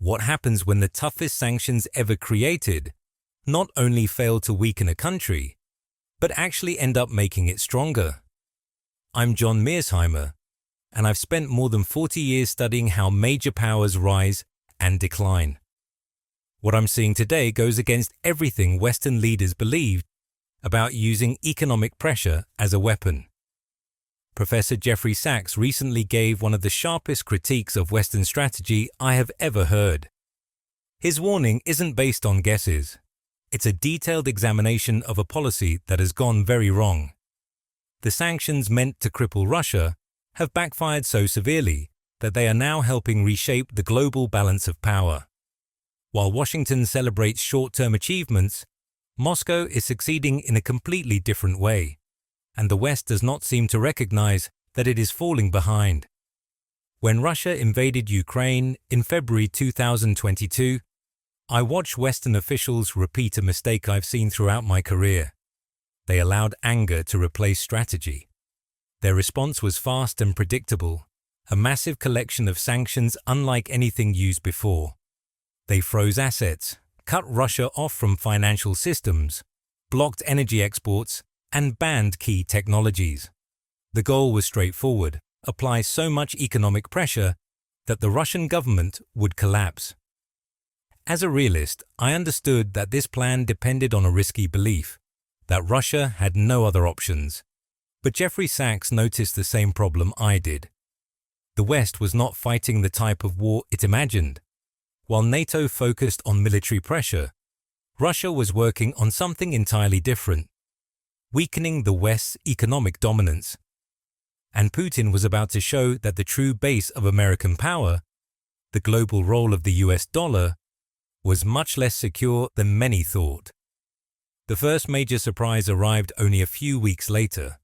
what happens when the toughest sanctions ever created not only fail to weaken a country, but actually end up making it stronger. I'm John Mearsheimer, and I've spent more than 40 years studying how major powers rise and decline. What I'm seeing today goes against everything Western leaders believed about using economic pressure as a weapon. Professor Jeffrey Sachs recently gave one of the sharpest critiques of Western strategy I have ever heard. His warning isn't based on guesses. It's a detailed examination of a policy that has gone very wrong. The sanctions meant to cripple Russia have backfired so severely that they are now helping reshape the global balance of power. While Washington celebrates short-term achievements, Moscow is succeeding in a completely different way, and the West does not seem to recognize that it is falling behind. When Russia invaded Ukraine in February 2022, I watched Western officials repeat a mistake I've seen throughout my career. They allowed anger to replace strategy. Their response was fast and predictable, a massive collection of sanctions unlike anything used before. They froze assets, cut Russia off from financial systems, blocked energy exports, and banned key technologies. The goal was straightforward: apply so much economic pressure that the Russian government would collapse. As a realist, I understood that this plan depended on a risky belief, that Russia had no other options. But Jeffrey Sachs noticed the same problem I did. The West was not fighting the type of war it imagined. While NATO focused on military pressure, Russia was working on something entirely different: weakening the West's economic dominance. And Putin was about to show that the true base of American power, the global role of the US dollar, was much less secure than many thought. The first major surprise arrived only a few weeks later.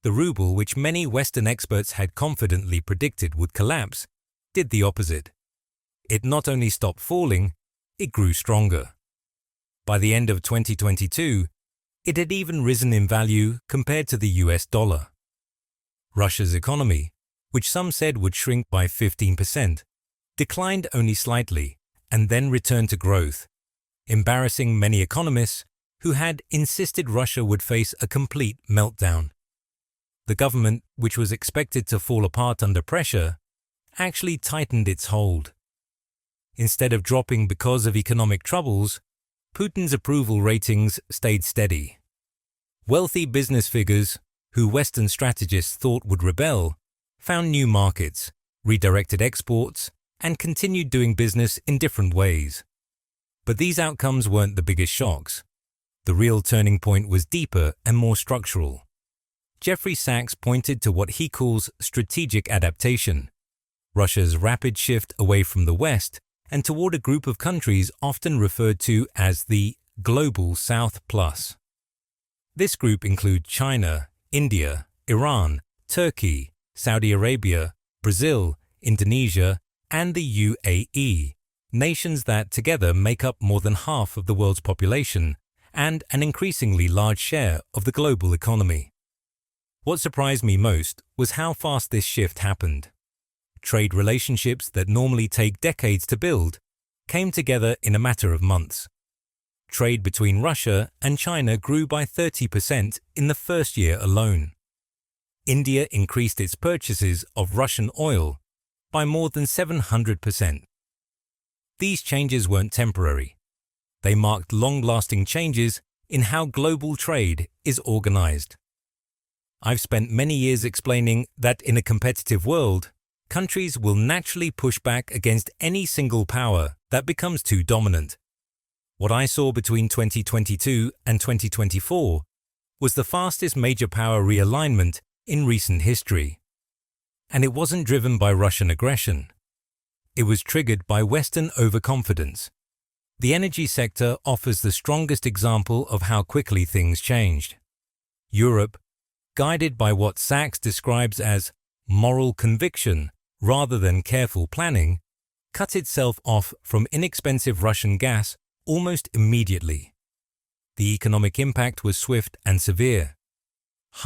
The ruble, which many Western experts had confidently predicted would collapse, did the opposite. It not only stopped falling, it grew stronger. By the end of 2022, it had even risen in value compared to the US dollar. Russia's economy, which some said would shrink by 15%, declined only slightly and then returned to growth, embarrassing many economists who had insisted Russia would face a complete meltdown. The government, which was expected to fall apart under pressure, actually tightened its hold. Instead of dropping because of economic troubles, Putin's approval ratings stayed steady. Wealthy business figures, who Western strategists thought would rebel, found new markets, redirected exports, and continued doing business in different ways. But these outcomes weren't the biggest shocks. The real turning point was deeper and more structural. Jeffrey Sachs pointed to what he calls strategic adaptation, Russia's rapid shift away from the West and toward a group of countries often referred to as the Global South Plus. This group includes China, India, Iran, Turkey, Saudi Arabia, Brazil, Indonesia, and the UAE, nations that together make up more than half of the world's population and an increasingly large share of the global economy. What surprised me most was how fast this shift happened. Trade relationships that normally take decades to build came together in a matter of months. Trade between Russia and China grew by 30% in the first year alone. India increased its purchases of Russian oil by more than 700%. These changes weren't temporary. They marked long-lasting changes in how global trade is organized. I've spent many years explaining that in a competitive world, countries will naturally push back against any single power that becomes too dominant. What I saw between 2022 and 2024 was the fastest major power realignment in recent history. And it wasn't driven by Russian aggression. It was triggered by Western overconfidence. The energy sector offers the strongest example of how quickly things changed. Europe, guided by what Sachs describes as moral conviction rather than careful planning, cut itself off from inexpensive Russian gas almost immediately. The economic impact was swift and severe.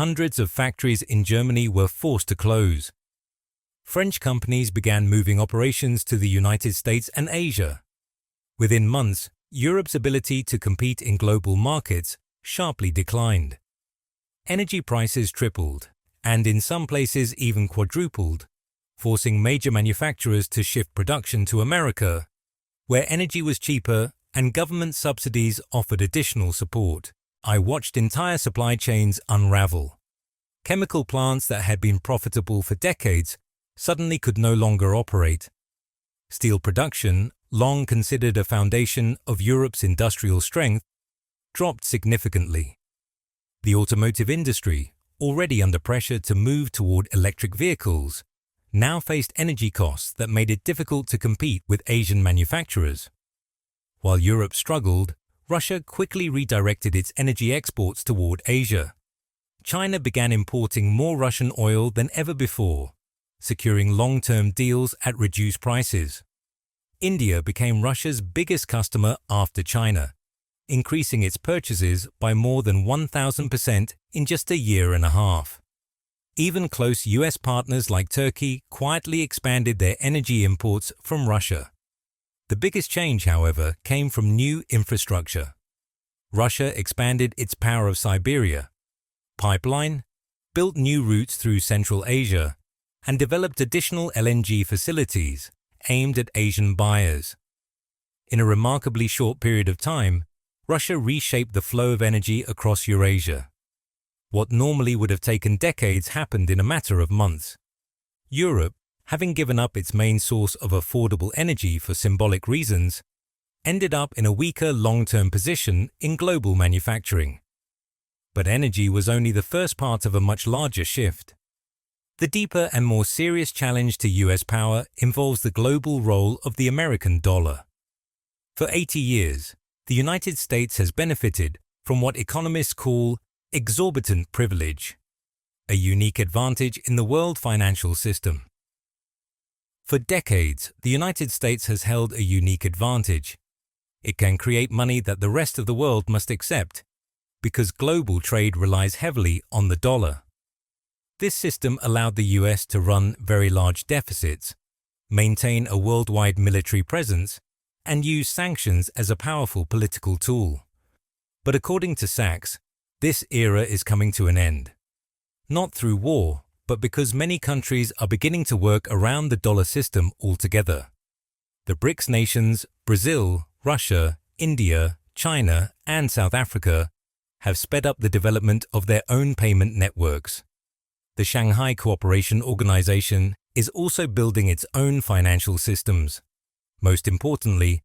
Hundreds of factories in Germany were forced to close. French companies began moving operations to the United States and Asia. Within months, Europe's ability to compete in global markets sharply declined. Energy prices tripled, and in some places even quadrupled, forcing major manufacturers to shift production to America, where energy was cheaper and government subsidies offered additional support. I watched entire supply chains unravel. Chemical plants that had been profitable for decades suddenly could no longer operate. Steel production, long considered a foundation of Europe's industrial strength, dropped significantly. The automotive industry, already under pressure to move toward electric vehicles, now faced energy costs that made it difficult to compete with Asian manufacturers. While Europe struggled, Russia quickly redirected its energy exports toward Asia. China began importing more Russian oil than ever before, securing long-term deals at reduced prices. India became Russia's biggest customer after China, increasing its purchases by more than 1,000% in just a year and a half. Even close US partners like Turkey quietly expanded their energy imports from Russia. The biggest change, however, came from new infrastructure. Russia expanded its Power of Siberia pipeline, built new routes through Central Asia, and developed additional LNG facilities aimed at Asian buyers. In a remarkably short period of time, Russia reshaped the flow of energy across Eurasia. What normally would have taken decades happened in a matter of months. Europe, having given up its main source of affordable energy for symbolic reasons, ended up in a weaker long-term position in global manufacturing. But energy was only the first part of a much larger shift. The deeper and more serious challenge to US power involves the global role of the American dollar. For 80 years, the United States has benefited from what economists call exorbitant privilege, a unique advantage in the world financial system. For decades, the United States has held a unique advantage. It can create money that the rest of the world must accept, because global trade relies heavily on the dollar. This system allowed the US to run very large deficits, maintain a worldwide military presence, and use sanctions as a powerful political tool. But according to Sachs, this era is coming to an end. Not through war, but because many countries are beginning to work around the dollar system altogether. The BRICS nations, Brazil, Russia, India, China, and South Africa, have sped up the development of their own payment networks. The Shanghai Cooperation Organization is also building its own financial systems. Most importantly,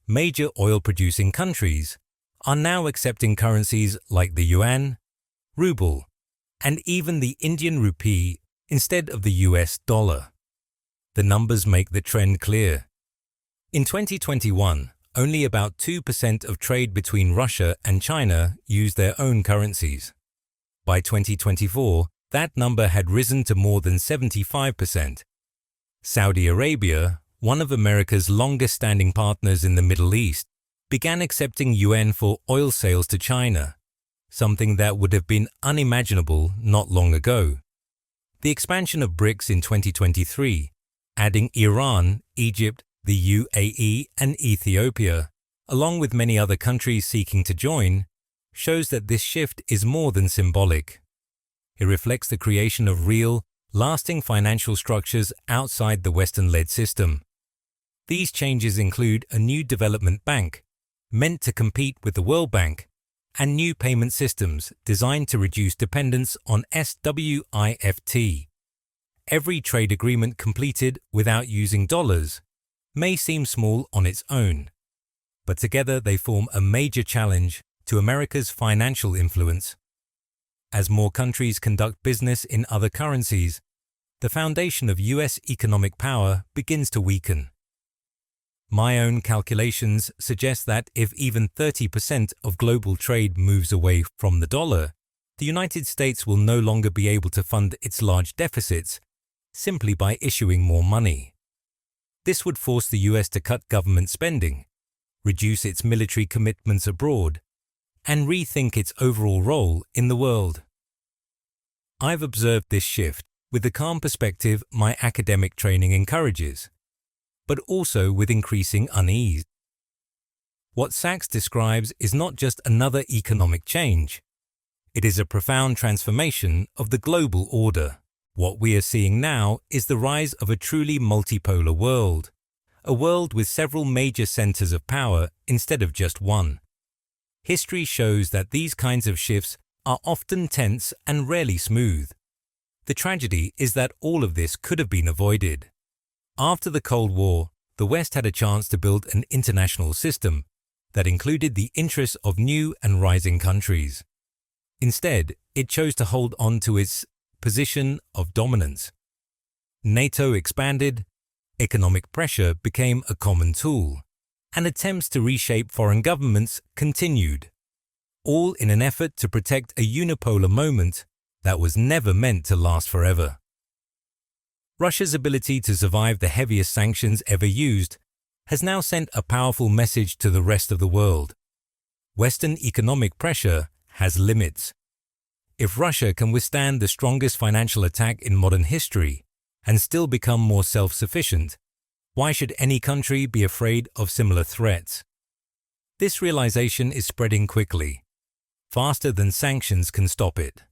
major oil-producing countries are now accepting currencies like the yuan, ruble, and even the Indian rupee instead of the US dollar. The numbers make the trend clear. In 2021, only about 2% of trade between Russia and China used their own currencies. By 2024, that number had risen to more than 75%. Saudi Arabia, one of America's longest-standing partners in the Middle East, began accepting yuan for oil sales to China, something that would have been unimaginable not long ago. The expansion of BRICS in 2023, adding Iran, Egypt, the UAE, and Ethiopia, along with many other countries seeking to join, shows that this shift is more than symbolic. It reflects the creation of real, lasting financial structures outside the Western-led system. These changes include a new development bank, meant to compete with the World Bank, and new payment systems designed to reduce dependence on SWIFT. Every trade agreement completed without using dollars may seem small on its own, but together they form a major challenge to America's financial influence. As more countries conduct business in other currencies, the foundation of US economic power begins to weaken. My own calculations suggest that if even 30% of global trade moves away from the dollar, the United States will no longer be able to fund its large deficits simply by issuing more money. This would force the US to cut government spending, reduce its military commitments abroad, and rethink its overall role in the world. I've observed this shift with the calm perspective my academic training encourages, but also with increasing unease. What Sachs describes is not just another economic change. It is a profound transformation of the global order. What we are seeing now is the rise of a truly multipolar world, a world with several major centers of power instead of just one. History shows that these kinds of shifts are often tense and rarely smooth. The tragedy is that all of this could have been avoided. After the Cold War, the West had a chance to build an international system that included the interests of new and rising countries. Instead, it chose to hold on to its position of dominance. NATO expanded, economic pressure became a common tool, and attempts to reshape foreign governments continued, all in an effort to protect a unipolar moment that was never meant to last forever. Russia's ability to survive the heaviest sanctions ever used has now sent a powerful message to the rest of the world. Western economic pressure has limits. If Russia can withstand the strongest financial attack in modern history and still become more self-sufficient, why should any country be afraid of similar threats? This realization is spreading quickly, faster than sanctions can stop it.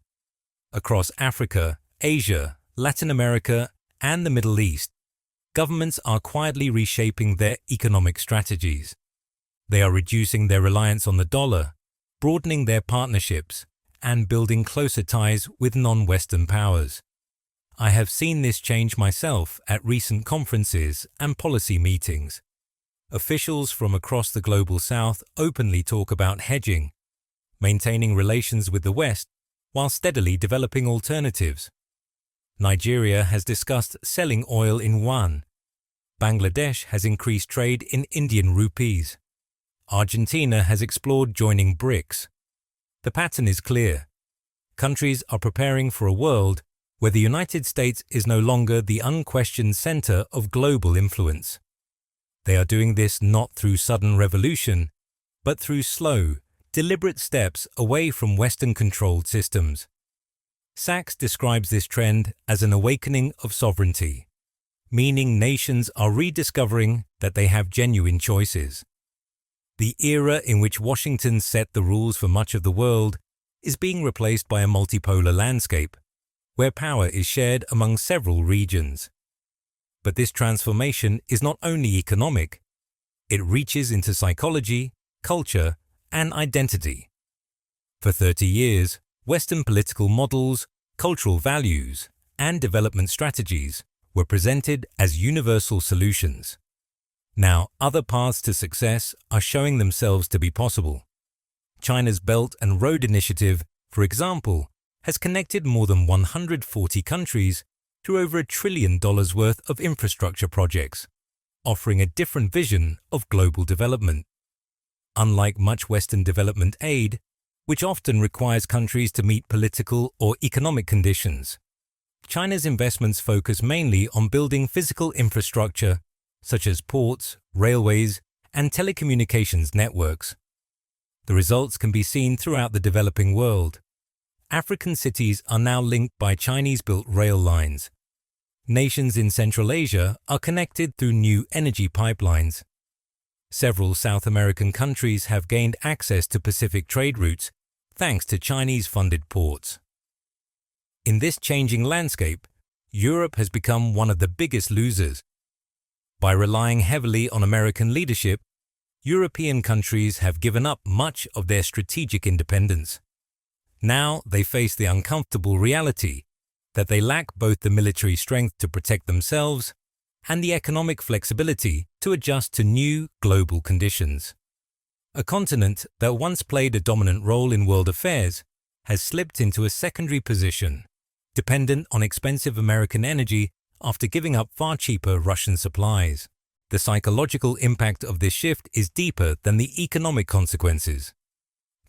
Across Africa, Asia, Latin America, and the Middle East, governments are quietly reshaping their economic strategies. They are reducing their reliance on the dollar, broadening their partnerships, and building closer ties with non-Western powers. I have seen this change myself at recent conferences and policy meetings. Officials from across the global South openly talk about hedging, maintaining relations with the West while steadily developing alternatives. Nigeria has discussed selling oil in yuan. Bangladesh has increased trade in Indian rupees. Argentina has explored joining BRICS. The pattern is clear. Countries are preparing for a world where the United States is no longer the unquestioned center of global influence. They are doing this not through sudden revolution, but through slow, deliberate steps away from Western-controlled systems. Sachs describes this trend as an awakening of sovereignty, meaning nations are rediscovering that they have genuine choices. The era in which Washington set the rules for much of the world is being replaced by a multipolar landscape, where power is shared among several regions. But this transformation is not only economic, it reaches into psychology, culture, and identity. For 30 years, Western political models, cultural values, and development strategies were presented as universal solutions. Now, other paths to success are showing themselves to be possible. China's Belt and Road Initiative, for example, has connected more than 140 countries through over $1 trillion worth of infrastructure projects, offering a different vision of global development. Unlike much Western development aid, which often requires countries to meet political or economic conditions, China's investments focus mainly on building physical infrastructure such as ports, railways, and telecommunications networks. The results can be seen throughout the developing world. African cities are now linked by Chinese-built rail lines. Nations in Central Asia are connected through new energy pipelines. Several South American countries have gained access to Pacific trade routes thanks to Chinese-funded ports. In this changing landscape, Europe has become one of the biggest losers. By relying heavily on American leadership, European countries have given up much of their strategic independence. Now they face the uncomfortable reality that they lack both the military strength to protect themselves and the economic flexibility to adjust to new global conditions. A continent that once played a dominant role in world affairs has slipped into a secondary position, dependent on expensive American energy after giving up far cheaper Russian supplies. The psychological impact of this shift is deeper than the economic consequences.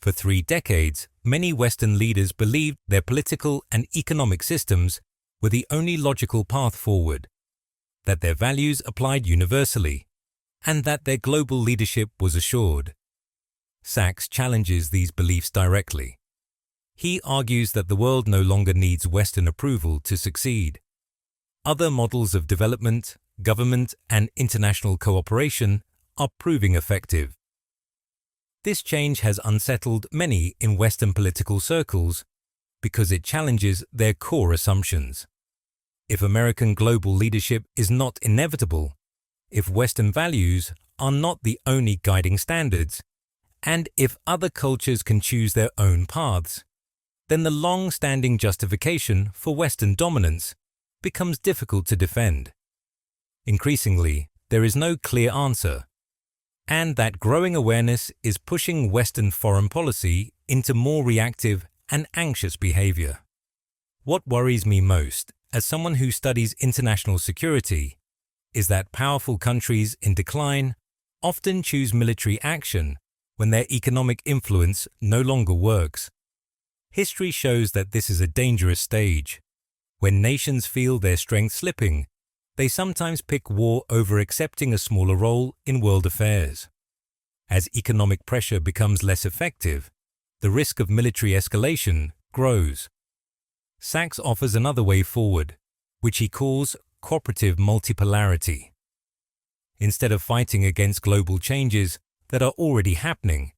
For 3 decades, many Western leaders believed their political and economic systems were the only logical path forward, that their values applied universally, and that their global leadership was assured. Sachs challenges these beliefs directly. He argues that the world no longer needs Western approval to succeed. Other models of development, government, and international cooperation are proving effective. This change has unsettled many in Western political circles because it challenges their core assumptions. If American global leadership is not inevitable, if Western values are not the only guiding standards, and if other cultures can choose their own paths, then the long-standing justification for Western dominance becomes difficult to defend. Increasingly, there is no clear answer, and that growing awareness is pushing Western foreign policy into more reactive and anxious behavior. What worries me most, as someone who studies international security, is that powerful countries in decline often choose military action when their economic influence no longer works. History shows that this is a dangerous stage. When nations feel their strength slipping, they sometimes pick war over accepting a smaller role in world affairs. As economic pressure becomes less effective, the risk of military escalation grows. Sachs offers another way forward, which he calls cooperative multipolarity. Instead of fighting against global changes that are already happening,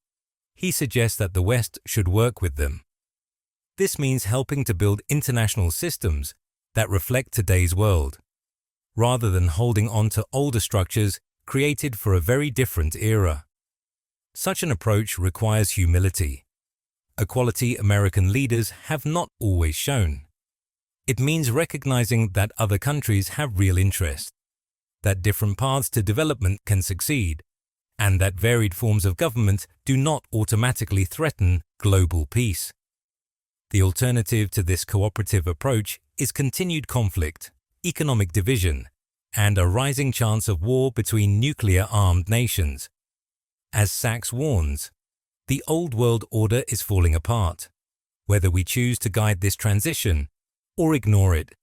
he suggests that the West should work with them. This means helping to build international systems that reflect today's world, rather than holding on to older structures created for a very different era. Such an approach requires humility, a quality American leaders have not always shown. It means recognizing that other countries have real interests, that different paths to development can succeed, and that varied forms of government do not automatically threaten global peace. The alternative to this cooperative approach is continued conflict, economic division, and a rising chance of war between nuclear-armed nations. As Sachs warns, the old world order is falling apart, whether we choose to guide this transition or ignore it.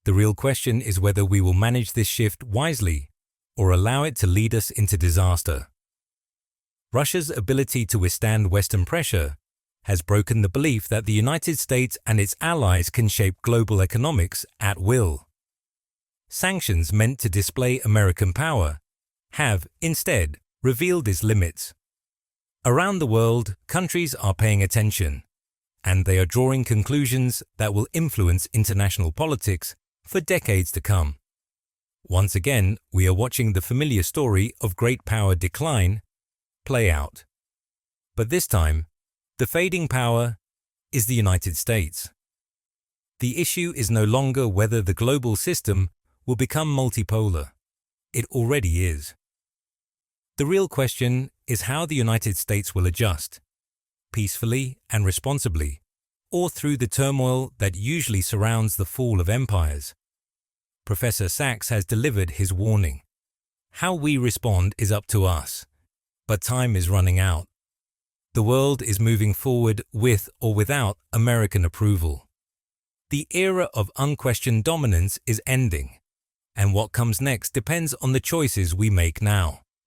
The real question is whether we will manage this shift wisely or allow it to lead us into disaster. Russia's ability to withstand Western pressure has broken the belief that the United States and its allies can shape global economics at will. Sanctions meant to display American power have, instead, revealed its limits. Around the world, countries are paying attention, and they are drawing conclusions that will influence international politics for decades to come. Once again, we are watching the familiar story of great power decline play out. But this time, the fading power is the United States. The issue is no longer whether the global system will become multipolar. It already is. The real question is how the United States will adjust, peacefully and responsibly, or through the turmoil that usually surrounds the fall of empires. Professor Sachs has delivered his warning. How we respond is up to us, but time is running out. The world is moving forward with or without American approval. The era of unquestioned dominance is ending, and what comes next depends on the choices we make now.